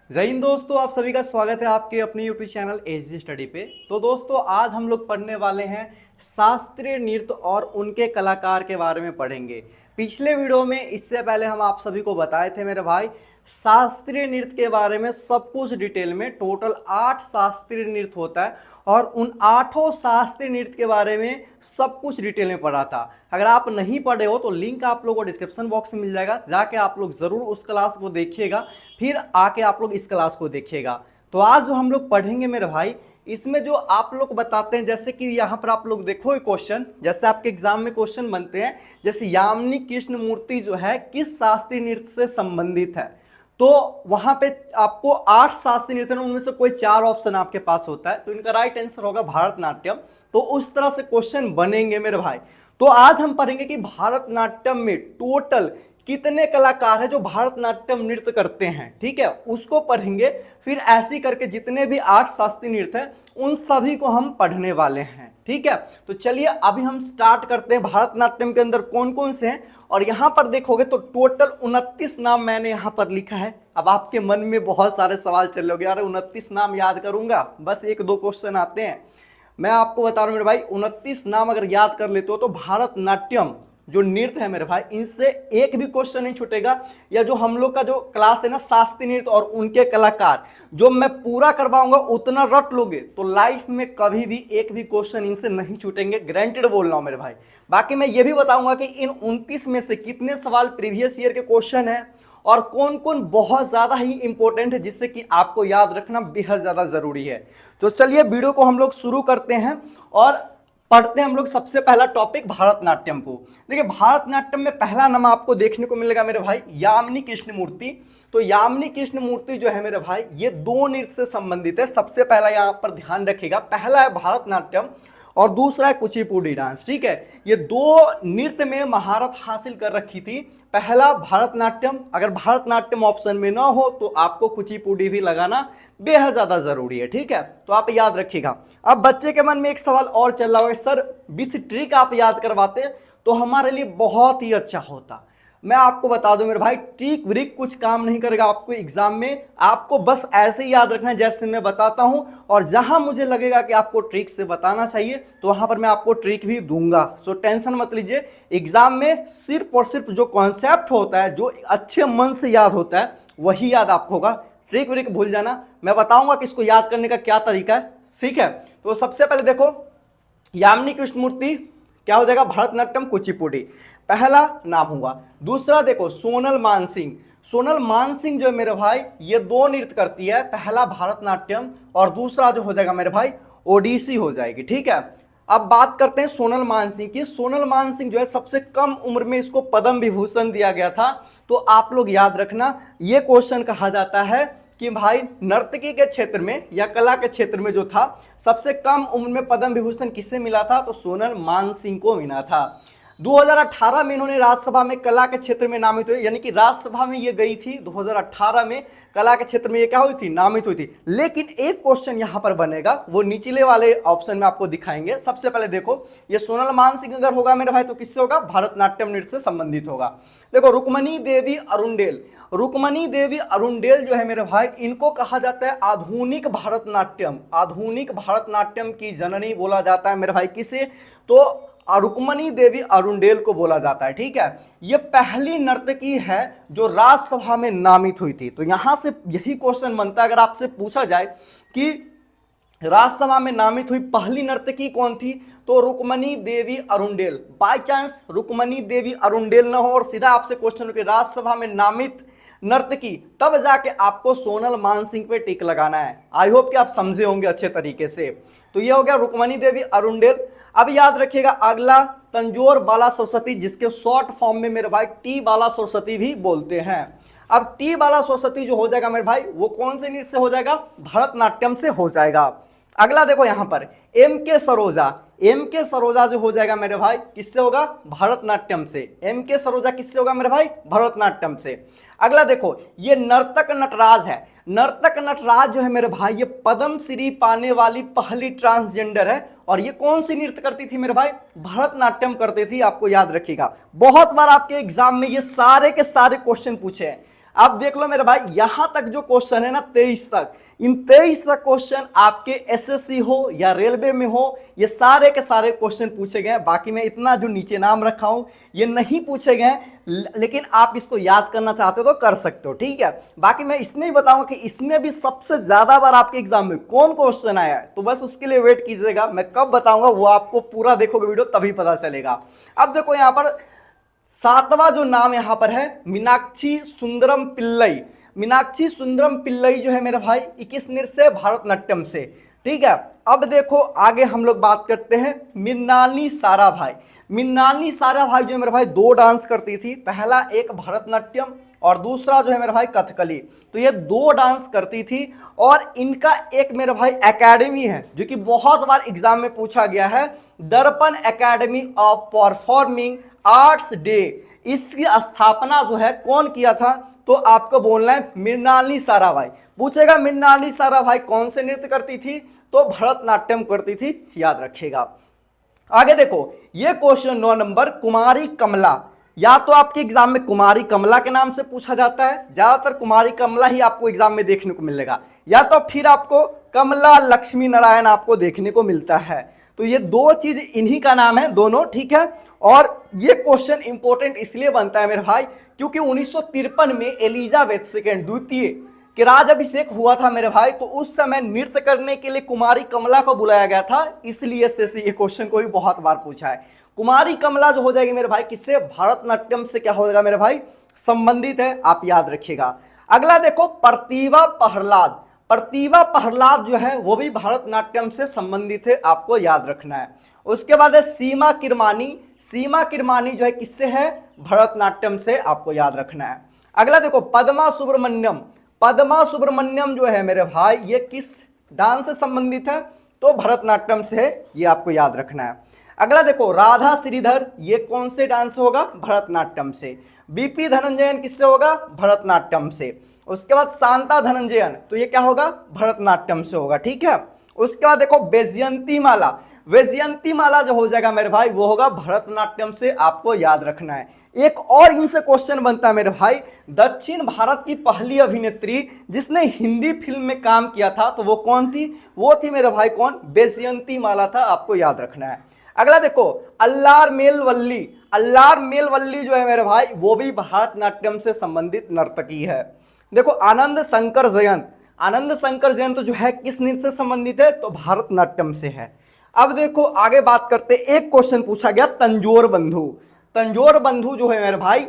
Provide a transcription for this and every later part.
जय हिंद दोस्तों, आप सभी का स्वागत है आपके अपने यूट्यूब चैनल एच स्टडी पे। तो दोस्तों आज हम लोग पढ़ने वाले हैं शास्त्रीय नृत्य और उनके कलाकार के बारे में पढ़ेंगे। पिछले वीडियो में इससे पहले हम आप सभी को बताए थे मेरे भाई शास्त्रीय नृत्य के बारे में सब कुछ डिटेल में। टोटल 8 शास्त्रीय नृत्य होता है और उन 8 शास्त्रीय नृत्य के बारे में सब कुछ डिटेल में पढ़ा था। अगर आप नहीं पढ़े हो तो लिंक आप लोगों को डिस्क्रिप्शन बॉक्स में मिल जाएगा, जाके आप लोग ज़रूर उस क्लास को देखिएगा, फिर आके आप लोग इस क्लास को देखिएगा। तो आज जो हम लोग पढ़ेंगे मेरे भाई, इसमें जो आप लोग बताते हैं, जैसे कि यहाँ पर आप लोग देखो क्वेश्चन, जैसे आपके एग्जाम में क्वेश्चन बनते हैं, जैसे यामिनी कृष्ण मूर्ति जो है किस शास्त्रीय नृत्य से संबंधित है। तो वहां पे आपको 8 शास्त्रीय नृत्य है, उनमें से कोई 4 ऑप्शन आपके पास होता है, तो इनका राइट आंसर होगा भरतनाट्यम। तो उस तरह से क्वेश्चन बनेंगे मेरे भाई। तो आज हम पढ़ेंगे कि भरतनाट्यम में टोटल कितने कलाकार हैं जो भरतनाट्यम नृत्य करते हैं, ठीक है, उसको पढ़ेंगे। फिर ऐसे करके जितने भी 8 शास्त्रीय नृत्य हैं उन सभी को हम पढ़ने वाले हैं, ठीक है। तो चलिए अभी हम स्टार्ट करते हैं भरतनाट्यम के अंदर कौन कौन से हैं। और यहां पर देखोगे तो टोटल 29 नाम मैंने यहां पर लिखा है। अब आपके मन में बहुत सारे सवाल चल रहे होंगे, यार 29 नाम याद करूंगा, बस 1-2 क्वेश्चन आते हैं। मैं आपको बता रहा हूं मेरे भाई, 29 नाम अगर याद कर लेते हो तो भरतनाट्यम जो नृत्य है मेरे भाई, इनसे एक भी क्वेश्चन नहीं छूटेगा। या जो हम लोग का जो क्लास है ना शास्त्रीय नृत्य और उनके कलाकार, जो मैं पूरा करवाऊंगा उतना रट लोगे तो लाइफ में कभी भी एक भी क्वेश्चन इनसे नहीं छूटेंगे, गारंटेड बोल रहा हूं मेरे भाई। बाकी मैं ये भी बताऊंगा कि इन 29 में से कितने सवाल प्रीवियस ईयर के क्वेश्चन है और कौन कौन बहुत ज्यादा ही इंपॉर्टेंट है, जिससे कि आपको याद रखना बेहद ज्यादा जरूरी है। तो चलिए वीडियो को हम लोग शुरू करते हैं और पढ़ते हैं हम लोग सबसे पहला टॉपिक भरतनाट्यम को। देखिए भरतनाट्यम में पहला नाम आपको देखने को मिलेगा मेरे भाई यामिनी कृष्ण मूर्ति। तो यामिनी कृष्ण मूर्ति जो है मेरे भाई, ये 2 नृत्य से संबंधित है। सबसे पहला यहाँ पर ध्यान रखिएगा, पहला है भरतनाट्यम और दूसरा है कुचिपुड़ी डांस, ठीक है। ये 2 नृत्य में महारत हासिल कर रखी थी। पहला भरतनाट्यम, अगर भरतनाट्यम ऑप्शन में ना हो तो आपको कुचिपुड़ी भी लगाना बेहद ज्यादा जरूरी है, ठीक है। तो आप याद रखिएगा। अब बच्चे के मन में एक सवाल और चल रहा होगा, सर विथ ट्रिक आप याद करवाते तो हमारे लिए बहुत ही अच्छा होता। मैं आपको बता दूं मेरे भाई, ट्रिक व्रिक कुछ काम नहीं करेगा आपको एग्जाम में। आपको बस ऐसे ही याद रखना है जैसे मैं बताता हूं, और जहां मुझे लगेगा कि आपको ट्रिक से बताना चाहिए तो वहां पर मैं आपको ट्रिक भी दूंगा। सो टेंशन मत लीजिए। एग्जाम में सिर्फ और सिर्फ जो कॉन्सेप्ट होता है, जो अच्छे मन से याद होता है, वही याद आपको होगा। ट्रिक व्रिक भूल जाना। मैं बताऊंगा कि इसको याद करने का क्या तरीका है, ठीक है। तो सबसे पहले देखो, यामिनी कृष्ण मूर्ति क्या हो जाएगा, भरतनाट्यम कुचिपुड़ी पहला नाम हुआ। दूसरा देखो सोनल मानसिंह। सोनल मानसिंह जो है मेरे भाई, ये 2 नृत्य करती है, पहला भरतनाट्यम और दूसरा जो हो जाएगा मेरे भाई ओडिसी हो जाएगी, ठीक है। अब बात करते हैं सोनल मानसिंह की। सोनल मानसिंह जो है सबसे कम उम्र में इसको पद्म विभूषण दिया गया था। तो आप लोग याद रखना, ये क्वेश्चन कहा जाता है कि भाई नर्तकी के क्षेत्र में या कला के क्षेत्र में जो था सबसे कम उम्र में पद्म विभूषण किससे मिला था, तो सोनल मानसिंह को मिला था। 2018 में इन्होंने राज्यसभा में कला के क्षेत्र में नामित हुई, यानी कि राज्यसभा में ये गई थी 2018 में, कला के क्षेत्र में ये क्या हुई थी, नामित हुई थी। लेकिन एक क्वेश्चन यहां पर बनेगा, वो निचले वाले ऑप्शन में आपको दिखाएंगे। सबसे पहले देखो, ये सोनल मानसिंह अगर होगा मेरे भाई तो किससे होगा, भरतनाट्यम नृत्य से संबंधित होगा। देखो रुक्मणी देवी अरुणडेल। रुक्मणी देवी अरुणडेल जो है मेरे भाई, इनको कहा जाता है आधुनिक भरतनाट्यम, आधुनिक भरतनाट्यम की जननी बोला जाता है मेरे भाई किसे, तो रुक्मणी देवी अरुणडेल को बोला जाता है, ठीक है। ये पहली नर्तकी है जो राज्यसभा में नामित हुई थी। तो यहां से यही क्वेश्चन बनता है, अगर आपसे पूछा जाए कि राज्यसभा में नामित हुई पहली नर्तकी कौन थी, तो रुक्मणी देवी अरुणडेल। बाय चांस रुक्मणी देवी अरुणडेल न हो और सीधा आपसे क्वेश्चन हो कि राज्यसभा में नामित नर्तकी, तब जाके आपको सोनल मानसिंह पे टिक लगाना है। आई होप कि आप समझे होंगे अच्छे तरीके से। तो ये हो गया रुक्मणी देवी अरुणडेल। अब याद रखिएगा अगला तंजौर बाला सरस्वती, जिसके शॉर्ट फॉर्म में मेरे भाई टी बाला सरस्वती भी बोलते हैं। अब टी बाला सरस्वती जो हो जाएगा मेरे भाई, वो कौन से नृत्य से हो जाएगा, भरतनाट्यम से हो जाएगा। अगला देखो यहां पर एम के सरोजा। एम के सरोजा जो हो जाएगा मेरे भाई किससे होगा, भरतनाट्यम से। एम के सरोजा किससे होगा मेरे भाई, भरतनाट्यम से। अगला देखो ये नर्तक नटराज है। नर्तक नटराज जो है मेरे भाई, ये पद्म श्री पाने वाली पहली ट्रांसजेंडर है। और ये कौन सी नृत्य करती थी मेरे भाई, भरतनाट्यम करती थी। आपको याद रखिएगा, बहुत बार आपके एग्जाम में ये सारे के सारे क्वेश्चन पूछे हैं। आप देख लो मेरे भाई, यहां तक जो क्वेश्चन है ना 23 तक, इन 23 तक क्वेश्चन आपके एसएससी हो या रेलवे में हो, ये सारे के सारे क्वेश्चन पूछे गए हैं। बाकी मैं इतना जो नीचे नाम रखा हूं ये नहीं पूछे गए, लेकिन आप इसको याद करना चाहते हो तो कर सकते हो, ठीक है। बाकी मैं इसमें ही बताऊंगा कि इसमें भी सबसे ज्यादा बार आपके एग्जाम में कौन क्वेश्चन आया है, तो बस उसके लिए वेट कीजिएगा, मैं कब बताऊंगा वो आपको पूरा देखोगे वीडियो तभी पता चलेगा। अब देखो यहाँ पर 7वां जो नाम यहां पर है मीनाक्षी सुंदरम पिल्लई। मीनाक्षी सुंदरम पिल्लई जो है मेरे भाई 21 नृत्य भरतनाट्यम से, ठीक है। अब देखो आगे हम लोग बात करते हैं मृणालिनी साराभाई। मृणालिनी साराभाई जो है मेरे भाई 2 डांस करती थी, पहला एक भरतनाट्यम और दूसरा जो है मेरे भाई कथकली। तो ये 2 डांस करती थी और इनका एक मेरे भाई एकेडमी है जो कि बहुत बार एग्जाम में पूछा गया है, दर्पण academy of performing arts day. इसकी स्थापना जो है कौन किया था, तो आपको बोलना है मृणालिनी साराभाई। पूछेगा मृणालिनी साराभाई कौन से नृत्य करती थी, तो भरतनाट्यम करती थी, याद रखिएगा। आगे देखो ये क्वेश्चन 9 नंबर कुमारी कमला, या तो आपके एग्जाम में कुमारी कमला के नाम से पूछा जाता है, ज्यादातर कुमारी कमला ही आपको एग्जाम में देखने को मिलेगा, या तो फिर आपको कमला लक्ष्मी नारायण आपको देखने को मिलता है। तो ये 2 चीज इन्हीं का नाम है दोनों, ठीक है। और ये क्वेश्चन इंपॉर्टेंट इसलिए बनता है मेरे भाई क्योंकि 1953 में एलिजाबेथ सेकेंड द्वितीय के राजाभिषेक हुआ था मेरे भाई, तो उस समय नृत्य करने के लिए कुमारी कमला को बुलाया गया था, इसलिए से ये क्वेश्चन को भी बहुत बार पूछा है। कुमारी कमला जो हो जाएगी मेरे भाई किससे, भरतनाट्यम से क्या हो जाएगा मेरे भाई, संबंधित है, आप याद रखिएगा। अगला देखो प्रतिभा प्रहलाद। प्रतिभा प्रहलाद जो है वो भी भरतनाट्यम से संबंधित है, आपको याद रखना है। उसके बाद है सीमा किरमानी। सीमा किरमानी जो है किससे है, भरतनाट्यम से, आपको याद रखना है। अगला देखो पद्मा सुब्रमण्यम। पद्मा सुब्रमण्यम जो है मेरे भाई ये किस डांस से संबंधित है, तो भरतनाट्यम से है, ये आपको याद रखना है। अगला देखो राधा श्रीधर, ये कौन से डांस से होगा, भरतनाट्यम से। बीपी धनंजयन किससे होगा, भरतनाट्यम से। उसके बाद शांता धनंजयन, तो ये क्या होगा, भरतनाट्यम से होगा, ठीक है। उसके बाद देखो वैजयंती माला। वैजयंती माला जो हो जाएगा मेरे भाई वो होगा भरतनाट्यम से, आपको याद रखना है। एक और इनसे क्वेश्चन बनता है मेरे भाई, दक्षिण भारत की पहली अभिनेत्री जिसने हिंदी फिल्म में काम किया था, तो वो कौन थी, वो थी मेरे भाई कौन, वैजयंती माला था, आपको याद रखना है। अगला देखो अल्लार मेलवल्ली। अल्लार मेलवल्ली जो है मेरे भाई वो भी भरतनाट्यम से संबंधित नर्तकी है। देखो आनंद शंकर जयंत। आनंद शंकर जयंत जो है किस नृत्य से संबंधित है, तो भरतनाट्यम से है। अब देखो आगे बात करते, एक क्वेश्चन पूछा गया तंजोर बंधु। तंजोर बंधु जो है मेरे भाई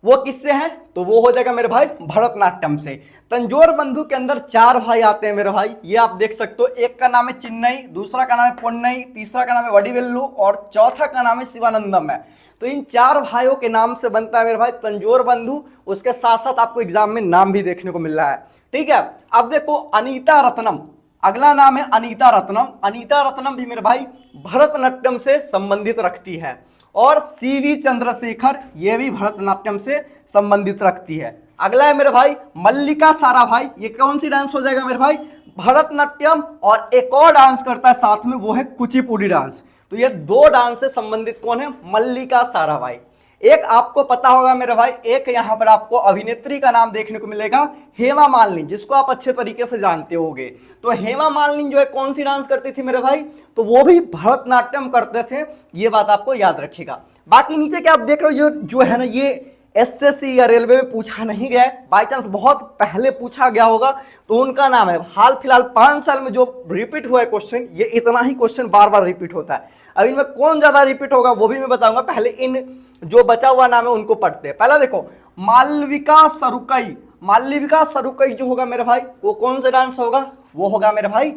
वो किससे है, तो वो हो जाएगा मेरे भाई भरतनाट्यम से। तंजोर बंधु के अंदर 4 भाई आते हैं मेरे भाई, ये आप देख सकते हो। एक का नाम है चिन्नई, दूसरा का नाम है पोन्नई, तीसरा का नाम है वडिवेल्लु और चौथा का नाम है शिवानंदम है। तो इन 4 भाइयों के नाम से बनता है मेरे भाई तंजोर बंधु। उसके साथ साथ आपको एग्जाम में नाम भी देखने को मिल रहा है, ठीक है। अब देखो अनीता रत्नम, अगला नाम है अनीता रत्नम। अनीता रत्नम भी मेरे भाई भरतनाट्यम से संबंधित रखती है। और सीवी चंद्रशेखर, ये भी भरतनाट्यम से संबंधित रखती है। अगला है मेरे भाई मल्लिका साराभाई, ये कौन सी डांस हो जाएगा मेरे भाई, भरतनाट्यम। और एक और डांस करता है साथ में, वो है कुचिपुड़ी डांस। तो ये 2 डांस से संबंधित कौन है, मल्लिका साराभाई। एक आपको पता होगा मेरे भाई, एक यहाँ पर आपको अभिनेत्री का नाम देखने को मिलेगा हेमा मालिनी, जिसको आप अच्छे तरीके से जानते होंगे। तो हेमा मालिनी जो है कौन सी डांस करती थी मेरे भाई, तो वो भी भरतनाट्यम करते थे, ये बात आपको याद रखिएगा। बाकी नीचे क्या आप देख रहे हो जो है ना, ये एसएससी या रेलवे में पूछा नहीं गया है, बाई चांस बहुत पहले पूछा गया होगा, तो उनका नाम है। हाल फिलहाल 5 साल में जो रिपीट हुआ है क्वेश्चन, ये इतना ही क्वेश्चन बार बार रिपीट होता है। अब इनमें कौन ज्यादा रिपीट होगा वो भी मैं बताऊंगा, पहले इन जो बचा हुआ नाम है उनको पढ़ते हैं। पहला देखो मालविका सरुकई। मालविका सरुकई जो होगा मेरे भाई वो कौन सा डांस होगा, वो होगा मेरे भाई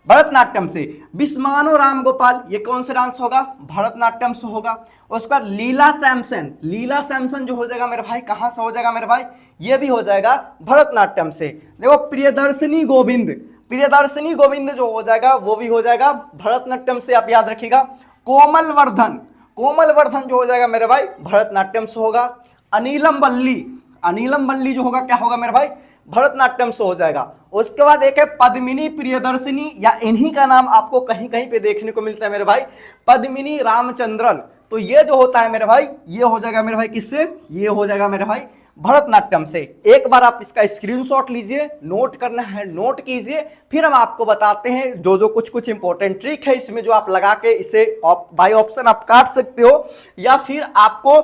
भरतनाट्यम से। बिस्मानो राम गोपाल, ये कौन सा डांस होगा, भरतनाट्यम से होगा। उसके बाद लीला सैमसन। लीला सैमसन जो हो जाएगा मेरे भाई कहां से हो जाएगा मेरे भाई, ये भी हो जाएगा भरतनाट्यम से। देखो प्रियदर्शनी गोविंद। प्रियदर्शनी गोविंद जो हो जाएगा वो भी हो जाएगा भरतनाट्यम से, आप याद रखिएगा। कोमल वर्धन। कोमल वर्धन जो हो जाएगा मेरे भाई भरतनाट्यम से होगा। अनिलम वल्ली। अनिलम वल्ली जो होगा क्या होगा मेरे भाई, भरतनाट्यम से हो जाएगा। उसके बाद एक है पद्मिनी प्रियदर्शनी, या इन्हीं का नाम आपको कहीं कहीं पे देखने को मिलता है मेरे भाई, पद्मिनी रामचंद्रन। तो ये जो होता है मेरे भाई, ये हो जाएगा मेरे भाई किससे, ये हो जाएगा मेरे भाई भरतनाट्यम से। एक बार आप इसका स्क्रीनशॉट लीजिए, नोट करना है नोट कीजिए, फिर हम आपको बताते हैं जो जो कुछ कुछ इंपॉर्टेंट ट्रिक है इसमें जो आप लगा के इसे बाय ऑप्शन आप काट सकते हो, या फिर आपको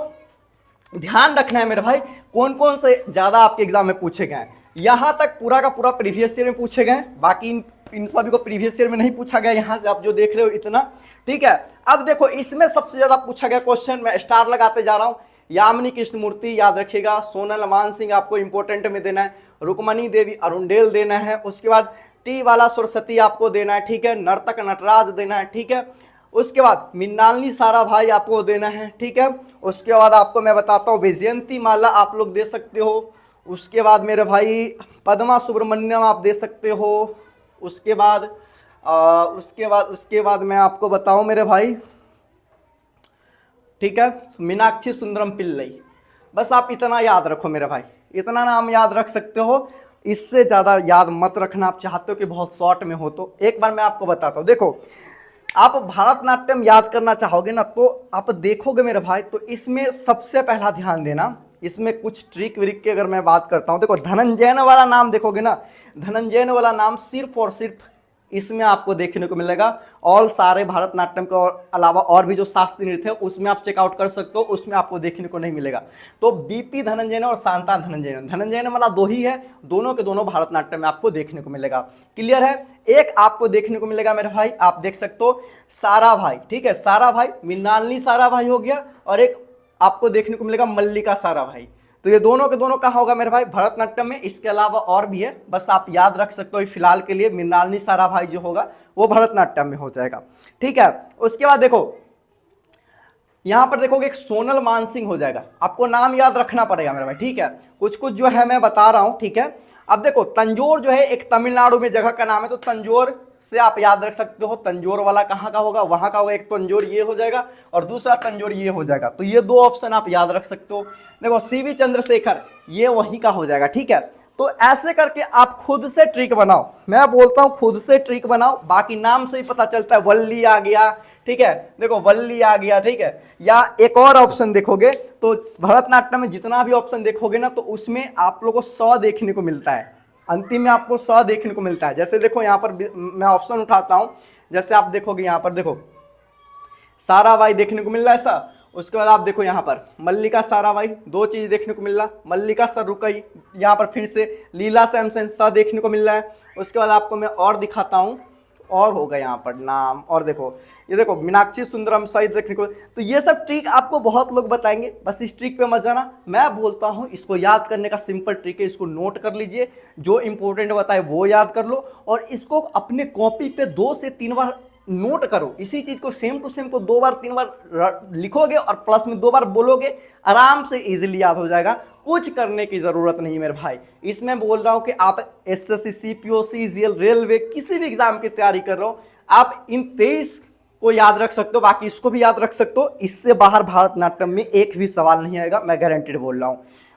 ध्यान रखना है मेरे भाई कौन कौन से ज्यादा आपके एग्जाम में पूछे गए हैं। यहां तक पूरा का पूरा प्रीवियस ईयर में पूछे गए, बाकी इन सभी को प्रीवियस ईयर में नहीं पूछा गया, यहां से आप जो देख रहे हो इतना, ठीक है। अब देखो इसमें सबसे ज्यादा पूछा गया क्वेश्चन, मैं स्टार लगाते जा रहा हूं, यामिनी कृष्णमूर्ति याद रखिएगा, सोनल मान सिंह आपको इंपॉर्टेंट में देना है, रुक्मणी देवी अरुणडेल देना है, उसके बाद टी वाला सरस्वती आपको देना है, ठीक है, नर्तक नटराज देना है, ठीक है, उसके बाद मृणालिनी साराभाई आपको देना है, ठीक है, उसके बाद आपको मैं बताता हूँ वैजयंती माला आप लोग दे सकते हो, उसके बाद मेरे भाई पद्मा सुब्रमण्यम आप दे सकते हो, उसके बाद मैं आपको बताऊं मेरे भाई, ठीक है, मीनाक्षी सुंदरम पिल्लई। बस आप इतना याद रखो मेरे भाई, इतना नाम याद रख सकते हो, इससे ज़्यादा याद मत रखना। आप चाहते हो कि बहुत शॉर्ट में हो तो एक बार मैं आपको बताता हूँ। देखो आप भारतनाट्यम याद करना चाहोगे ना तो आप देखोगे मेरे भाई, तो इसमें सबसे पहला ध्यान देना, इसमें कुछ ट्रिक व्रिक की अगर मैं बात करता हूँ, देखो धनंजयन वाला नाम देखोगे ना, धनंजयन वाला नाम सिर्फ और सिर्फ इसमें आपको देखने को मिलेगा। और सारे भारतनाट्यम के अलावा और भी जो शास्त्रीय नृत्य है उसमें आप चेकआउट कर सकते हो, उसमें आपको देखने को नहीं मिलेगा। तो बीपी धनंजयन और शांता धनंजयन, धनंजयन वाला दो ही है, दोनों के दोनों भारतनाट्यम में आपको देखने को मिलेगा। क्लियर है। एक आपको देखने को मिलेगा मेरे भाई, आप देख सकते हो साराभाई, ठीक है, साराभाई, मृणालिनी साराभाई हो गया, और एक आपको देखने को मिलेगा मल्लिका साराभाई। तो ये दोनों के दोनों कहाँ होगा मेरे भाई, भरतनाट्यम में। इसके अलावा और भी है, बस आप याद रख सकते हो फिलहाल के लिए मृणालिनी साराभाई जो होगा वो भरतनाट्यम में हो जाएगा, ठीक है। उसके बाद देखो यहां पर देखोगे एक सोनल मानसिंह हो जाएगा, आपको नाम याद रखना पड़ेगा मेरे भाई, ठीक है। कुछ कुछ जो है मैं बता रहा हूं, ठीक है। अब देखो तंजोर जो है एक तमिलनाडु में जगह का नाम है, तो तंजोर से आप याद रख सकते हो, तंजोर वाला कहाँ का होगा, वहां का होगा। एक तंजोर ये हो जाएगा और दूसरा तंजोर ये हो जाएगा, तो ये दो ऑप्शन आप याद रख सकते हो। देखो सीवी चंद्रशेखर ये वहीं का हो जाएगा, ठीक है। तो ऐसे करके आप खुद से ट्रिक बनाओ, मैं बोलता हूं खुद से ट्रिक बनाओ, बाकी नाम से ही पता चलता है। वल्ली आ गया, ठीक है, देखो वल्ली आ गया, ठीक है। या एक और ऑप्शन देखोगे तो भरतनाट्यम में जितना भी ऑप्शन देखोगे ना, तो उसमें आप लोगों को 100 देखने को मिलता है, अंतिम में आपको 100 देखने को मिलता है। जैसे देखो यहाँ पर मैं ऑप्शन उठाता हूं, जैसे आप देखोगे यहाँ पर देखो साराभाई देखने को मिल रहा है ऐसा, उसके बाद आप देखो यहाँ पर मल्लिका साराभाई, दो चीज देखने को मिल रहा, मल्लिका सरुकई, यहाँ पर फिर से लीला सैमसन सा देखने को मिल रहा है। उसके बाद आपको मैं और दिखाता हूँ, और होगा यहाँ पर नाम, और देखो ये देखो मीनाक्षी सुंदरम सही देखने को। तो ये सब ट्रिक आपको बहुत लोग बताएंगे, बस इस ट्रिक पे मत जाना। मैं बोलता हूँ इसको याद करने का सिंपल ट्रिक है, इसको नोट कर लीजिए, जो इंपॉर्टेंट बताए वो याद कर लो, और इसको अपने कॉपी पे 2 से 3 बार नोट करो। इसी चीज को सेम टू सेम को 2 बार 3 बार लिखोगे और प्लस में 2 बार बोलोगे, आराम से इजीली याद हो जाएगा, कुछ करने की जरूरत नहीं मेरे भाई। इसमें बोल रहा हूं कि आप एसएससी, सीपीओसी, जीएल, रेलवे किसी भी एग्जाम की तैयारी कर रहे हो, आप इन 23 को याद रख सकते हो, बाकी इसको भी याद रख सकते हो। इससे बाहर भारतनाट्यम में एक भी सवाल नहीं आएगा, मैं गारंटेड बोल रहा हूं।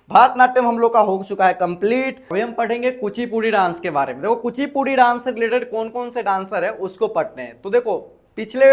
भारतनाट्यम हम लोग का हो चुका है कंप्लीट। अभी हम पढ़ेंगे कुचिपुड़ी डांस के बारे में। देखो कुचिपुड़ी डांस से रिलेटेड कौन कौन से डांसर है उसको पढ़ते हैं। तो देखो पिछले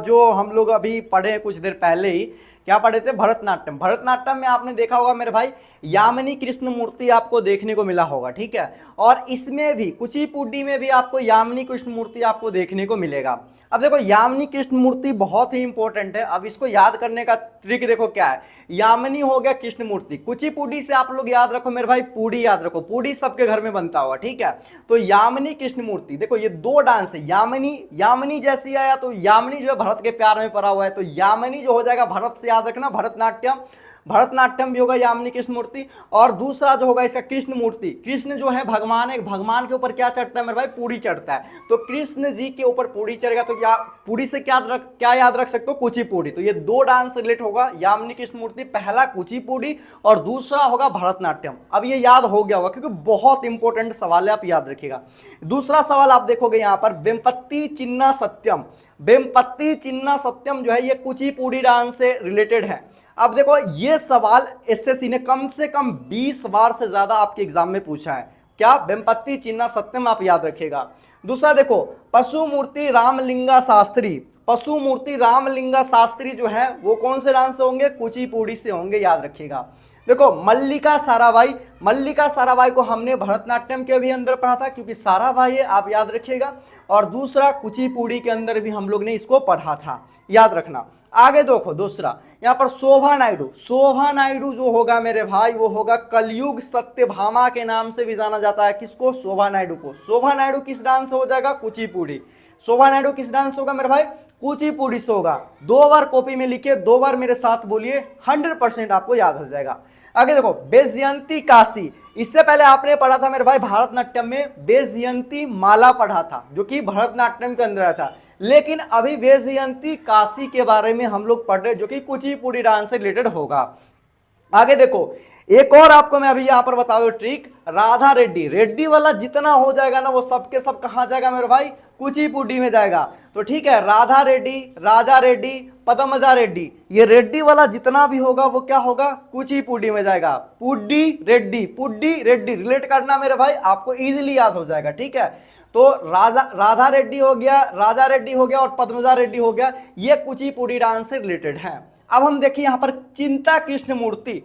जो हम लोग अभी पढ़े हैं कुछ देर पहले ही, क्या पढ़े थे, भरतनाट्यम। भरतनाट्यम में आपने देखा होगा मेरे भाई यामिनी कृष्णमूर्ति आपको देखने को मिला होगा, ठीक है। और इसमें भी कुचिपुड़ी में भी आपको यामिनी कृष्णमूर्ति आपको देखने को मिलेगा। अब देखो यामिनी कृष्णमूर्ति बहुत ही इंपॉर्टेंट है। अब इसको याद करने का ट्रिक देखो क्या है, यामिनी हो गया कृष्णमूर्ति, कुचिपुड़ी से आप लोग याद रखो मेरे भाई पूड़ी याद रखो, पूड़ी सबके घर में बनता होगा, ठीक है। तो यामिनी कृष्णमूर्ति, देखो ये दो डांस है, यामिनी, यामिनी जैसी आया तो यामिनी जो है भरत के प्यार में पड़ा हुआ है, तो यामिनी जो हो जाएगा भरत से याद रखना, भरतनाट्यम, भरतनाट्यम भी होगा यामिनी कृष्णमूर्ति। और दूसरा जो होगा इसका कृष्णमूर्ति, कृष्ण जो है भगवान है, भगवान के ऊपर क्या चढ़ता है मेरे भाई, पूड़ी चढ़ता है, तो कृष्ण जी के ऊपर पूड़ी चढ़ेगा, तो क्या पूड़ी से क्या याद रख सकते हो, कुचिपुड़ी। तो ये दो डांस रिलेट होगा, यामिनी कृष्णमूर्ति, पहला कुचिपुड़ी और दूसरा होगा भरतनाट्यम। अब ये याद हो गया होगा क्योंकि बहुत इंपॉर्टेंट सवाल है, आप याद रखिएगा। दूसरा सवाल आप देखोगे यहाँ पर वेम्पत्ति चिन्ना सत्यम, वेम्पत्ति चिन्ना सत्यम जो है ये कुचिपुड़ी डांस से रिलेटेड है। अब देखो ये सवाल एसएससी ने कम से कम 20 बार से ज्यादा आपके एग्जाम में पूछा है, क्या, वेम्पत्ति चिन्ना सत्यम आप याद रखिएगा। दूसरा देखो पशुमूर्ति रामलिंगा शास्त्री, पशुमूर्ति रामलिंगा शास्त्री जो है वो कौन से डांस से होंगे, कुचिपुड़ी से होंगे, याद रखिएगा। देखो मल्लिका साराभाई, मल्लिका साराभाई को हमने भरतनाट्यम के भी अंदर पढ़ा था, क्योंकि साराभाई है, आप याद रखिएगा। और दूसरा कुचिपुड़ी के अंदर भी हम लोग ने इसको पढ़ा था, याद रखना। आगे देखो दूसरा यहाँ पर शोभा नायडू। शोभा नायडू जो होगा मेरे भाई वो होगा कलयुग सत्यभामा के नाम से भी जाना जाता है। किसको? शोभा नायडू को। शोभा नायडू किस डांस से हो जाएगा? कुचिपुड़ी। शोभा नायडू किस डांस से होगा मेरे भाई? कुचिपुड़ी से होगा। 2 बार कॉपी में लिखिए, 2 बार मेरे साथ बोलिए, 100% आपको याद हो जाएगा। आगे देखो वैजयंती काशी। इससे पहले आपने पढ़ा था मेरे भाई भारतनाट्यम में वैजयंती माला पढ़ा था, जो कि भरतनाट्यम के अंदर था। लेकिन अभी वैजयंती काशी के बारे में हम लोग पढ़ रहे, जो कि कुचिपुड़ी डांस से रिलेटेड होगा। आगे देखो एक और आपको मैं अभी यहां पर बता दो ट्रिक, राधा रेड्डी। रेड्डी वाला जितना हो जाएगा ना वो सबके सब कहां जाएगा मेरे भाई? कुचिपुड़ी में जाएगा। तो ठीक है, राधा रेड्डी, राजा रेड्डी, पदमजा रेड्डी, ये रेड्डी वाला जितना भी होगा वो क्या होगा? कुचिपुड़ी में जाएगा। पुड्डी रेड्डी रिलेट करना मेरे भाई, आपको इजीली याद हो जाएगा। ठीक है, तो राधा रेड्डी हो गया, राजा रेड्डी हो गया और पद्मजा रेड्डी हो गया, ये कुचिपुड़ी डांस से रिलेटेड है। अब हम देखिए यहाँ पर चिंता कृष्ण मूर्ति,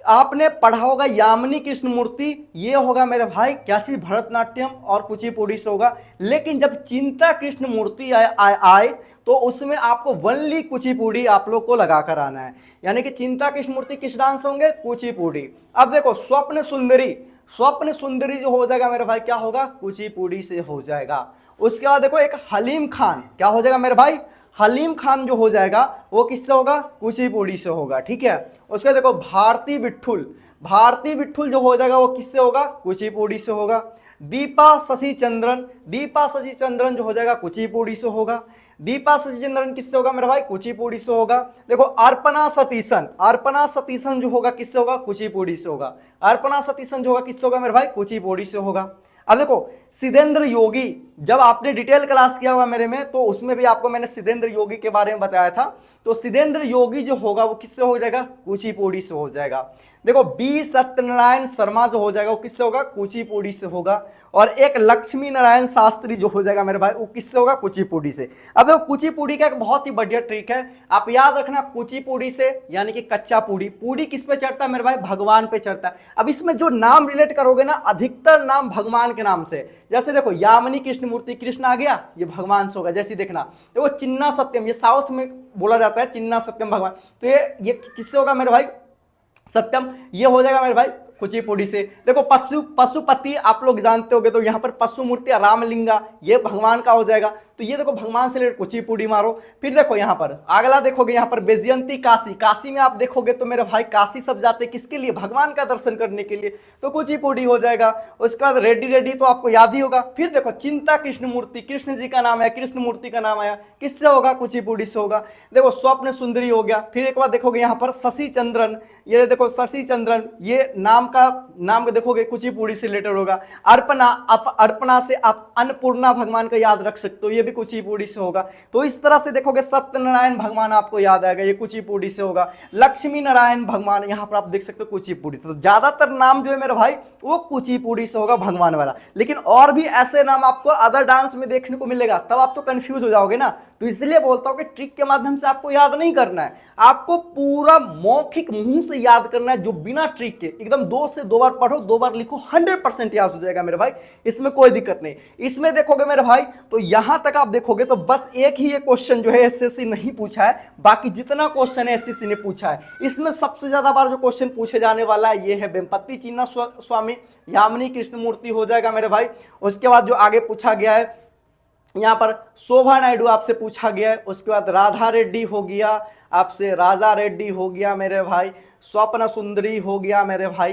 आपने पढ़ा होगा यामिनी कृष्ण मूर्ति, ये होगा मेरे भाई क्या चीज? भरतनाट्यम और कुचिपुड़ी से होगा। लेकिन जब चिंता कृष्ण मूर्ति आए तो उसमें आपको वनली कुचिपुड़ी आप लोग को लगा कर आना है, यानी कि चिंता कृष्ण मूर्ति किस डांस होंगे? कुचिपुड़ी। अब देखो स्वप्न सुंदरी, स्वप्न सुंदरी जो हो जाएगा मेरे भाई क्या होगा? कुचिपुड़ी से हो जाएगा। उसके बाद देखो एक हलीम खान, क्या हो जाएगा मेरे भाई? हलीम खान जो हो जाएगा वो किससे होगा? कुचिपुड़ी से होगा। ठीक है, उसके देखो भारती विट्ठुल, भारती विट्ठुल जो हो जाएगा वो किससे होगा? कुचिपुड़ी से होगा। दीपा शशि चंद्रन, दीपा शशि चंद्रन जो हो जाएगा कुचिपुड़ी से होगा। दीपा शशि चंद्रन किससे होगा मेरे भाई? कुचिपुड़ी से होगा। देखो अर्पणा सतीशन, अर्पणा सतीशन जो होगा किससे होगा? कुचिपुड़ी से होगा। अर्पणा सतीशन जो होगा किससे होगा मेरे भाई? कुचिपुड़ी से होगा। अब देखो सिद्धेंद्र योगी, जब आपने डिटेल क्लास किया होगा मेरे में तो उसमें भी आपको मैंने सिद्धेंद्र योगी के बारे में बताया था। तो सिद्धेंद्र योगी जो होगा वो किससे हो जाएगा? कुचिपुड़ी से हो जाएगा। देखो बी सत्यनारायण शर्मा जो हो जाएगा वो किससे होगा? कुचिपुड़ी से होगा। और एक लक्ष्मी नारायण शास्त्री जो हो जाएगा मेरे भाई वो किससे होगा? कुचिपुड़ी से। अब देखो कुचिपुड़ी का एक बहुत ही बढ़िया ट्रिक है, आप याद रखना, कुचिपुड़ी से यानी कि कच्चा पूड़ी, पूड़ी किस पे चढ़ता है मेरे भाई? भगवान पे चढ़ता है। अब इसमें जो नाम रिलेट करोगे ना, अधिकतर नाम भगवान के नाम से, जैसे देखो यामिनी कृष्ण मूर्ति, कृष्ण आ गया, ये भगवान से होगा। जैसे देखना देखो चिन्ना सत्यम, ये साउथ में बोला जाता है चिन्ना सत्यम भगवान, तो ये किससे होगा मेरे भाई? सत्यम, ये हो जाएगा मेरे भाई कुचिपुड़ी से। देखो पशुपति आप लोग जानते होंगे, तो यहाँ पर पशु मूर्ति रामलिंगा, ये भगवान का हो जाएगा। तो ये देखो भगवान से कुचिपुड़ी मारो। फिर देखो यहाँ पर अगला देखोगे, यहाँ पर वैजयंती काशी, काशी में आप देखोगे तो मेरे भाई काशी सब जाते किसके लिए? भगवान का दर्शन करने के लिए, तो कुचिपुड़ी हो जाएगा। उसके बाद रेड्डी रेड्डी तो आपको याद ही होगा। फिर देखो चिंता कृष्ण मूर्ति, कृष्ण जी का नाम है, कृष्ण मूर्ति का नाम आया, किससे होगा? कुचिपुड़ी से होगा। देखो स्वप्न सुंदरी हो गया। फिर एक बार देखोगे यहाँ पर शशि चंद्रन, ये देखो शशि चंद्रन, ये नाम का देखोगे कुचिपुड़ी से रिलेटेड होगा। अर्पणा, अर्पणा से आप अन्नपूर्णा भगवान का याद रख सकते हो, ये भी कुचिपुड़ी से होगा। तो इस तरह से देखोगे सत्यनारायण भगवान आपको याद आएगा, ये कुचिपुड़ी से होगा। लक्ष्मी नारायण भगवान यहाँ पर आप देख सकते हो कुचिपुड़ी से। तो ज्यादातर नाम जो है मेरे भाई वो कुचिपुड़ी से होगा, भगवान वाला। लेकिन और भी ऐसे नाम आपको अदर डांस में देखने को मिलेगा, तब आप तो कंफ्यूज हो जाओगे ना। तो इसलिए बोलता हूं कि ट्रिक के माध्यम से आपको याद नहीं करना है, आपको पूरा मौखिक मुंह से याद करना है, जो बिना ट्रिक के एकदम 2 से 2 बार पढ़ो, 2 बार लिखो, 100% याद हो जाएगा मेरे भाई, इसमें कोई दिक्कत नहीं। इसमें देखोगे मेरे भाई तो यहां तक आप देखोगे तो बस एक ही ये क्वेश्चन जो है एसएससी नहीं पूछा है, बाकी जितना क्वेश्चन है एसएससी ने पूछा है। इसमें सबसे ज्यादा बार जो क्वेश्चन पूछे जाने वाला है ये है वेम्पति चिन्ना स्वामी, यामिनी कृष्ण मूर्ति हो जाएगा मेरे भाई। उसके बाद जो आगे पूछा गया है यहाँ पर शोभा नायडू आपसे पूछा गया है। उसके बाद राधा रेड्डी हो गया आपसे, राजा रेड्डी हो गया मेरे भाई, स्वप्न सुंदरी हो गया मेरे भाई,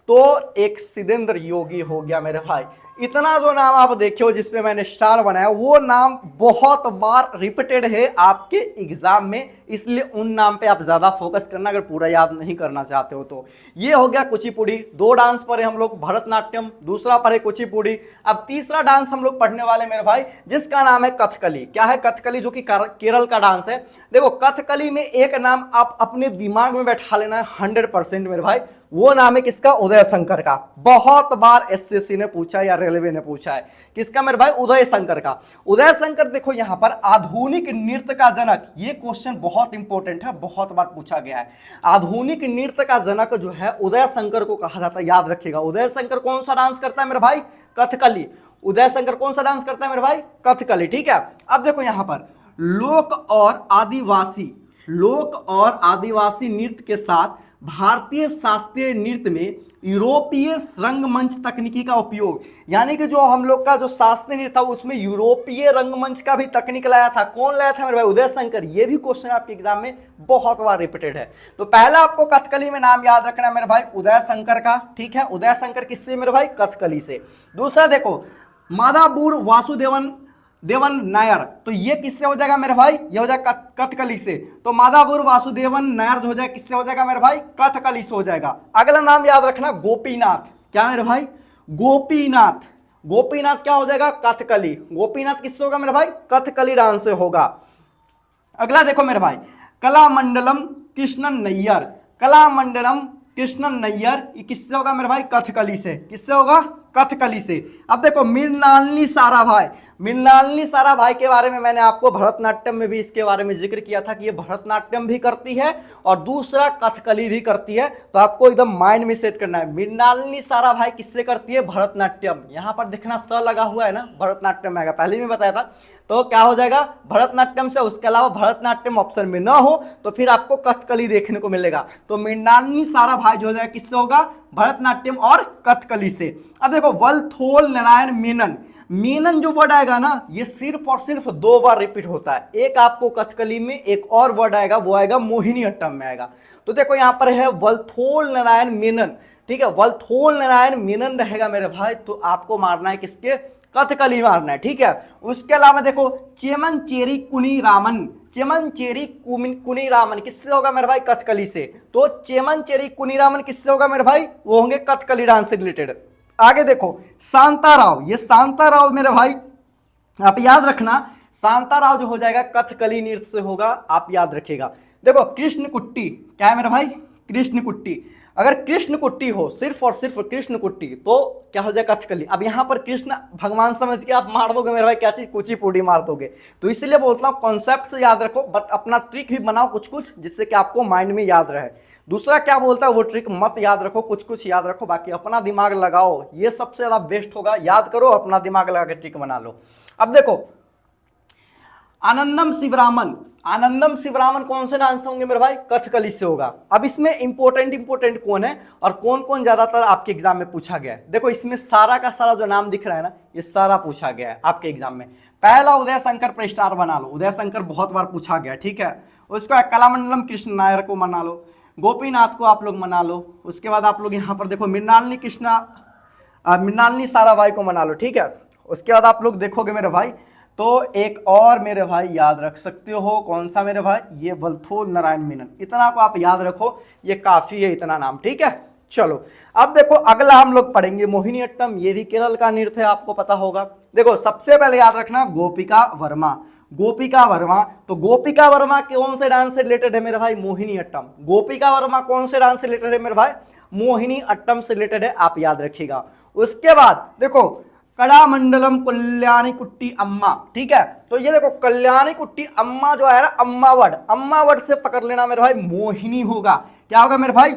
तो एक सिद्धेंद्र योगी हो गया मेरे भाई। इतना जो नाम आप देखे हो जिसपे मैंने स्टार बनाया वो नाम बहुत बार रिपीटेड है आपके एग्जाम में, इसलिए उन नाम पे आप ज्यादा फोकस करना अगर पूरा याद नहीं करना चाहते हो तो। ये हो गया कुचिपुड़ी। 2 डांस पढ़े हम लोग, भरतनाट्यम, दूसरा पढ़े कुचिपुड़ी। अब तीसरा डांस हम लोग पढ़ने वाले मेरे भाई जिसका नाम है कथकली। क्या है? कथकली, जो कि केरल का डांस है। देखो कथकली में एक नाम आप अपने दिमाग में बैठा लेना है 100% मेरे भाई, वो नाम है किसका? उदय शंकर का। बहुत बार एसएससी ने पूछा या रेलवे ने पूछा है, किसका मेरे भाई? उदय शंकर का। उदय शंकर देखो यहां पर आधुनिक नृत्य का जनक, ये क्वेश्चन बहुत इंपॉर्टेंट है, बहुत बार पूछा गया है। आधुनिक नृत्य का जनक जो है उदय शंकर को कहा जाता है, याद रखिएगा। उदय शंकर कौन सा डांस करता है मेरे भाई? कथकली। उदय शंकर कौन सा डांस करता है मेरे भाई? कथकली, ठीक है। अब देखो यहां पर लोक और आदिवासी नृत्य के साथ भारतीय शास्त्रीय नृत्य में यूरोपीय रंगमंच तकनीकी का उपयोग, यानी कि जो हम लोग का जो शास्त्रीय नृत्य था उसमें यूरोपीय रंगमंच का भी तकनीक लाया था। कौन लाया था मेरे भाई? उदय शंकर। ये भी क्वेश्चन आपके एग्जाम में बहुत बार रिपीटेड है। तो पहला आपको कथकली में नाम याद रखना है मेरे भाई, उदय शंकर का, ठीक है। उदय शंकर किससे मेरे भाई? कथकली से। दूसरा देखो मादाबुर वासुदेवन नायर, तो ये किससे हो जाएगा मेरे भाई? ये हो जाएगा कथकली से। तो मादाबुर वासुदेवन नायर जो हो जाएगा किससे हो जाएगा मेरे भाई? कथकली से हो जाएगा। अगला नाम याद रखना गोपीनाथ। क्या मेरे भाई? गोपीनाथ। गोपीनाथ क्या हो जाएगा? कथकली। गोपीनाथ किससे होगा मेरे भाई? कथकली डांस से होगा। अगला देखो मेरे भाई कलामंडलम कृष्णन नैयर। कलामंडलम कृष्णन नैयर ये किससे होगा मेरे भाई? कथकली से। किससे होगा? कथकली से। अब देखो मृणालिनी साराभाई। मृणालिनी साराभाई के बारे में मैंने आपको भरतनाट्यम में भी इसके बारे में जिक्र किया था कि ये भरतनाट्यम भी करती है और दूसरा कथकली भी करती है। तो आपको एकदम माइंड में सेट करना है, मृणालिनी साराभाई किससे करती है? भरतनाट्यम। यहां पर देखना स लगा हुआ है ना, भरतनाट्यम आएगा, पहले भी बताया था। तो क्या हो जाएगा? भरतनाट्यम से। उसके अलावा भरतनाट्यम ऑप्शन में ना हो तो फिर आपको कथकली देखने को मिलेगा। तो मृणालिनी साराभाई जो हो जाएगा किससे होगा? भरतनाट्यम और कथकली से। अब देखो वलथोल नारायण मेनन। मेनन जो वर्ड आएगा ना, ये सिर्फ और सिर्फ 2 बार रिपीट होता है। एक आपको कथकली में, एक और वर्ड आएगा, वो आएगा मोहिनीअट्टम में आएगा। तो देखो यहां पर है वलथोल नारायण मेनन, ठीक है। वलथोल नारायण मेनन रहेगा मेरे भाई, तो आपको मारना है किसके? कथकली मारना है, ठीक है। उसके अलावा देखो चेमनचेरी कुनीरामन। चेमनचेरी कुनीरामन किससे होगा मेरे भाई? कथकली से। तो चेमनचेरी कुनीरामन किससे होगा मेरे भाई? वो होंगे कथकली डांस से रिलेटेड। आगे देखो शांताराव। ये शांताराव मेरे भाई आप याद रखना, शांताराव जो हो जाएगा कथकली नृत्य से होगा, आप याद रखिएगा। देखो कृष्ण कुट्टी। क्या है मेरे भाई? कृष्ण कुट्टी। अगर कृष्ण कुट्टी हो, सिर्फ और सिर्फ कृष्ण कुट्टी, तो क्या हो जाएगा? कथकली। अब यहां पर कृष्ण भगवान समझ के आप मार दोगे मेरे भाई, क्या चीज? कुचिपुड़ी मार दोगे। तो इसलिए बोलता हूं कॉन्सेप्ट से याद रखो, बट अपना ट्रिक भी बनाओ कुछ कुछ, जिससे कि आपको माइंड में याद रहे। दूसरा क्या बोलता है वो ट्रिक मत याद रखो, कुछ कुछ याद रखो, बाकी अपना दिमाग लगाओ, ये सबसे ज्यादा बेस्ट होगा। याद करो, अपना दिमाग लगा के ट्रिक बना लो। अब देखो आनंदम शिवरामन। आनंदम शिवरामन कौन से डांस होंगे मेरे भाई? कथकली से होगा। अब इसमें इंपोर्टेंट कौन है और कौन कौन ज्यादातर आपके एग्जाम में पूछा गया है? देखो इसमें सारा का सारा जो नाम दिख रहा है ना, ये सारा पूछा गया है आपके एग्जाम में। पहला उदय शंकर पर स्टार बना लो, उदय शंकर बहुत बार पूछा गया, ठीक है। उसके बाद कलामंडलम कृष्ण नायर को मना लो, गोपीनाथ को आप लोग मना लो। उसके बाद आप लोग यहाँ पर देखो मृणालिनी साराभाई को मना लो, ठीक है। उसके बाद आप लोग देखोगे मेरे भाई, तो एक और मेरे भाई याद रख सकते हो, कौन सा मेरे भाई? ये वलथोल नारायण मेनन। इतना को आप याद रखो, ये काफी है इतना नाम, ठीक है। चलो अब देखो अगला हम लोग पढ़ेंगे मोहिनीअट्टम। ये भी केरल का नृत्य है, आपको पता होगा। देखो सबसे पहले याद रखना गोपिका वर्मा। गोपिका वर्मा, तो गोपिका वर्मा कौन से डांस से रिलेटेड है मेरे भाई? मोहिनीअट्टम। गोपिका वर्मा कौन से डांस से रिलेटेड है मेरे भाई? मोहिनीअट्टम से रिलेटेड है, आप याद रखिएगा। उसके बाद देखो कलामंडलम कल्याणी कुट्टी अम्मा, ठीक है। तो ये देखो कल्याणी कुट्टी अम्मा जो है ना, अम्मा वर्ड से पकड़ लेना मेरे भाई, मोहिनी होगा। क्या होगा मेरे भाई?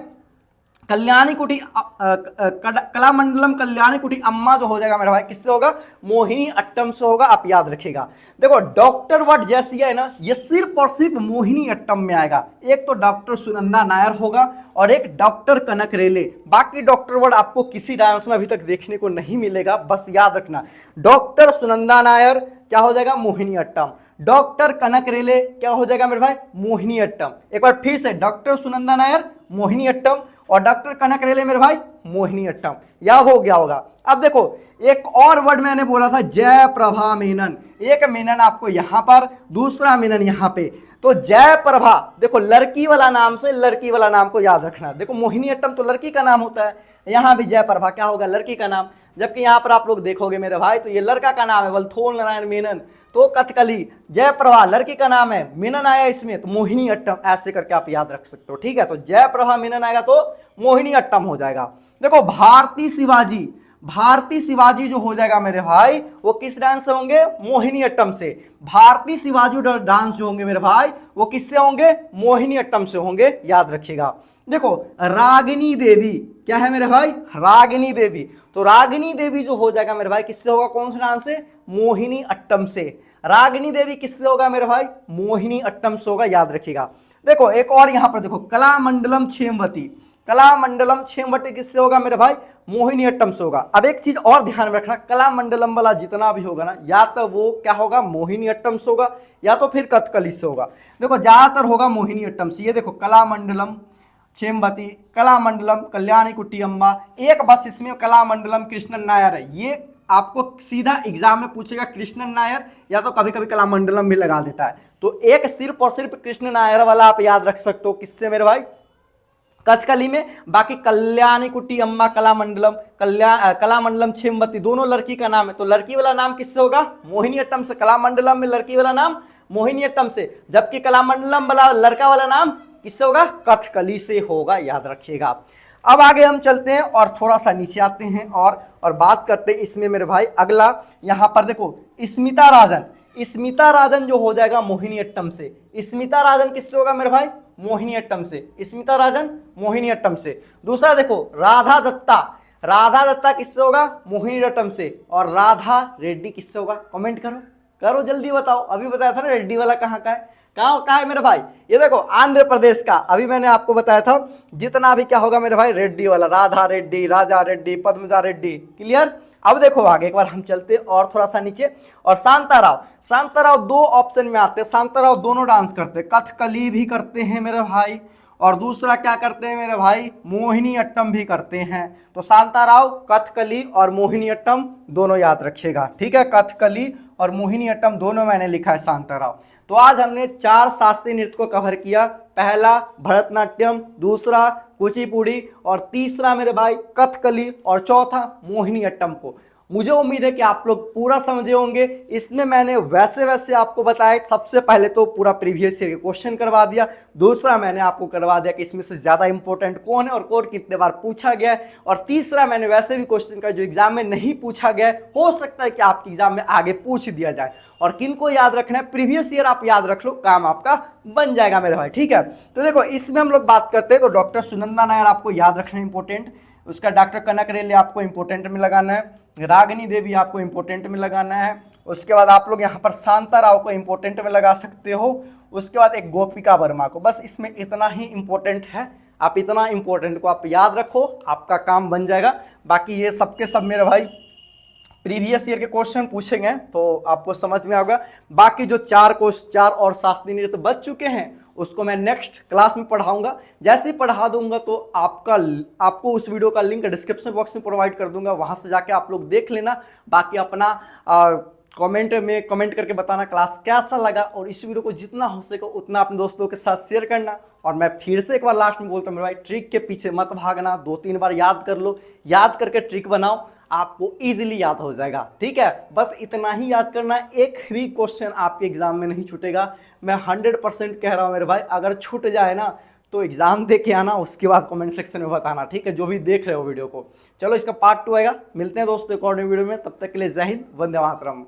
कल्याणी कुटी कलामंडलम कल्याणी कुटी अम्मा जो हो जाएगा मेरा भाई किससे होगा? मोहिनी अट्टम से होगा, आप याद रखिएगा। देखो डॉक्टर वर्ड जैसी है ना, ये सिर्फ और सिर्फ मोहिनी अट्टम में आएगा। एक तो डॉक्टर सुनंदा नायर होगा और एक डॉक्टर कनक रेले। बाकी डॉक्टर वर्ड आपको किसी डांस में अभी तक देखने को नहीं मिलेगा, बस याद रखना डॉक्टर सुनंदा नायर क्या हो जाएगा? मोहिनी अट्टम। डॉक्टर कनक रेले क्या हो जाएगा मेरे भाई? मोहिनी अट्टम। एक बार फिर से डॉक्टर सुनंदा नायर मोहिनी अट्टम और डॉक्टर कनक रेले मेरे भाई मोहिनी अट्टम। याद हो गया होगा। अब देखो एक और वर्ड मैंने बोला था जय प्रभा मेनन। एक मेनन आपको यहां पर, दूसरा मेनन यहां पे। तो जय प्रभा देखो लड़की वाला नाम से लड़की वाला नाम को याद रखना। देखो मोहिनी अट्टम तो लड़की का नाम होता है, यहां भी जय प्रभा क्या होगा? लड़की का नाम। जबकि यहाँ पर आप लोग देखोगे मेरे भाई तो ये लड़का का नाम है वल्थोल नारायण मेनन, तो कथकली। जयप्रभा लड़की का नाम है, मेनन आया इसमें तो मोहिनी अट्टम, ऐसे करके आप याद रख सकते हो। ठीक है, तो जयप्रभा मेनन आएगा तो मोहिनी अट्टम हो जाएगा। देखो भारती शिवाजी, भारती शिवाजी जो हो जाएगा मेरे भाई वो किस डांस से होंगे, मोहिनी अट्टम से। भारती शिवाजी डांस जो होंगे मेरे भाई वो किससे होंगे, मोहिनी अट्टम से होंगे, याद रखिएगा। देखो रागिनी देवी क्या है मेरे भाई, रागिनी देवी, तो रागिनी देवी जो हो जाएगा मेरे भाई किससे होगा, कौन से डांस से, मोहिनी अट्टम से। रागिनी देवी किससे होगा मेरे भाई, मोहिनी अट्टम से होगा, याद रखिएगा। देखो एक और यहां पर देखो कलामंडलम क्षेमवती, कलामंडलम क्षेमवती किससे होगा मेरे भाई, मोहिनी अट्टम से होगा। अब एक चीज और ध्यान में रखना, कलामंडलम वाला जितना भी होगा ना, या तो वो क्या होगा, मोहिनी अट्टम से होगा, या तो फिर कथकली से होगा। देखो ज्यादातर होगा मोहिनी अट्टम से। ये देखो कलामंडलम क्षेमवती, कलामंडलम कल्याणी कुट्टी अम्मा, एक बस इसमें कलामंडलम कृष्णन नायर है। ये आपको सीधा एग्जाम में पूछेगा कृष्णन नायर, या तो कभी कभी कलामंडलम भी लगा देता है। तो एक सिर्फ और सिर्फ कृष्ण नायर वाला आप याद रख सकते हो, किससे मेरे भाई, कथकली में। बाकी कल्याणी कुट्टी अम्मा कलामंडलम, कलामंडलम क्षेमवती दोनों लड़की का नाम है, तो लड़की वाला नाम किससे होगा, मोहिनी अट्टम से। कलामंडलम में लड़की वाला नाम मोहिनी अट्टम से, जबकि कलामंडलम वाला लड़का वाला नाम किससे होगा, कथकली से होगा, याद रखिएगा। अब आगे हम चलते हैं और थोड़ा सा नीचे आते हैं और बात करते हैं इसमें मेरे भाई अगला। यहां पर देखो स्मिता राजन, स्मिता राजन जो हो जाएगा मोहिनी अट्टम से। स्मिता राजन किससे होगा मेरे भाई, मोहिनी अट्टम से। स्मिता राजन मोहिनी अट्टम से। दूसरा देखो राधा दत्ता, राधा दत्ता किससे होगा, मोहिनी अट्टम से। और राधा रेड्डी किससे होगा, कमेंट करो करो जल्दी बताओ। अभी बताया था ना रेड्डी वाला कहाँ का है, कहाँ है मेरे भाई, ये देखो आंध्र प्रदेश का। अभी मैंने आपको बताया था जितना भी क्या होगा मेरे भाई, रेड्डी वाला, राधा रेड्डी, राजा रेड्डी, पद्मजा रेड्डी, क्लियर। अब देखो आगे एक बार हम चलते और थोड़ा सा नीचे, और शांताराव, शांताराव दो ऑप्शन में आते हैं। शांताराव दोनों डांस करते हैं, कथकली भी करते हैं मेरे भाई, और दूसरा क्या करते हैं मेरे भाई, मोहिनी अट्टम भी करते हैं। तो शांताराव कथकली और मोहिनी अट्टम दोनों याद रखिएगा, ठीक है, कथकली और मोहिनी अट्टम दोनों मैंने लिखा है शांताराव। तो आज हमने 4 शास्त्रीय नृत्य को कवर किया। पहला भरतनाट्यम, दूसरा कुचिपुड़ी, और तीसरा मेरे भाई कथकली, और चौथा मोहिनी अट्टम को। मुझे उम्मीद है कि आप लोग पूरा समझे होंगे। इसमें मैंने वैसे आपको बताया, सबसे पहले तो पूरा प्रीवियस ईयर के क्वेश्चन करवा दिया, दूसरा मैंने आपको करवा दिया कि इसमें से ज़्यादा इंपॉर्टेंट कौन है और कौन कितने बार पूछा गया है, और तीसरा मैंने वैसे भी क्वेश्चन का जो एग्जाम में नहीं पूछा गया है, हो सकता है कि आपके एग्जाम में आगे पूछ दिया जाए। और किनको याद रखना है, प्रीवियस ईयर आप याद रख लो, काम आपका बन जाएगा मेरे भाई, ठीक है। तो देखो इसमें हम लोग बात करते हैं, तो डॉक्टर सुनंदा नायर आपको याद रखना है इंपॉर्टेंट, उसका डॉक्टर कनक रेड्डी आपको इंपॉर्टेंट में लगाना है, रागिनी देवी आपको इंपॉर्टेंट में लगाना है। उसके बाद आप लोग यहाँ पर शांताराव को इंपॉर्टेंट में लगा सकते हो। उसके बाद एक गोपिका वर्मा को, बस इसमें इतना ही इंपॉर्टेंट है। आप इतना इंपॉर्टेंट को आप याद रखो, आपका काम बन जाएगा। बाकी ये सबके सब मेरे भाई प्रीवियस ईयर के क्वेश्चन पूछेंगे तो आपको समझ में आएगा। बाकी जो 4 और शास्त्रीय नृत्य बच चुके हैं उसको मैं नेक्स्ट क्लास में पढ़ाऊंगा। जैसे ही पढ़ा दूंगा तो आपको उस वीडियो का लिंक डिस्क्रिप्शन बॉक्स में प्रोवाइड कर दूंगा, वहां से जाके आप लोग देख लेना। बाकी अपना कमेंट करके बताना क्लास कैसा लगा, और इस वीडियो को जितना हो सके उतना अपने दोस्तों के साथ शेयर करना। और मैं फिर से एक बार लास्ट में बोलता हूँ मेरे भाई, ट्रिक के पीछे मत भागना, 2-3 बार याद कर लो, याद करके ट्रिक बनाओ, आपको इजीली याद हो जाएगा, ठीक है। बस इतना ही याद करना, एक भी क्वेश्चन आपके एग्जाम में नहीं छूटेगा। मैं 100% कह रहा हूँ मेरे भाई, अगर छूट जाए ना तो एग्जाम दे के आना, उसके बाद कमेंट सेक्शन में बताना, ठीक है, जो भी देख रहे हो वीडियो को। चलो इसका पार्ट 2 आएगा, मिलते हैं दोस्तों एक और नई वीडियो में, तब तक के लिए जय हिंद, वंदे मातरम।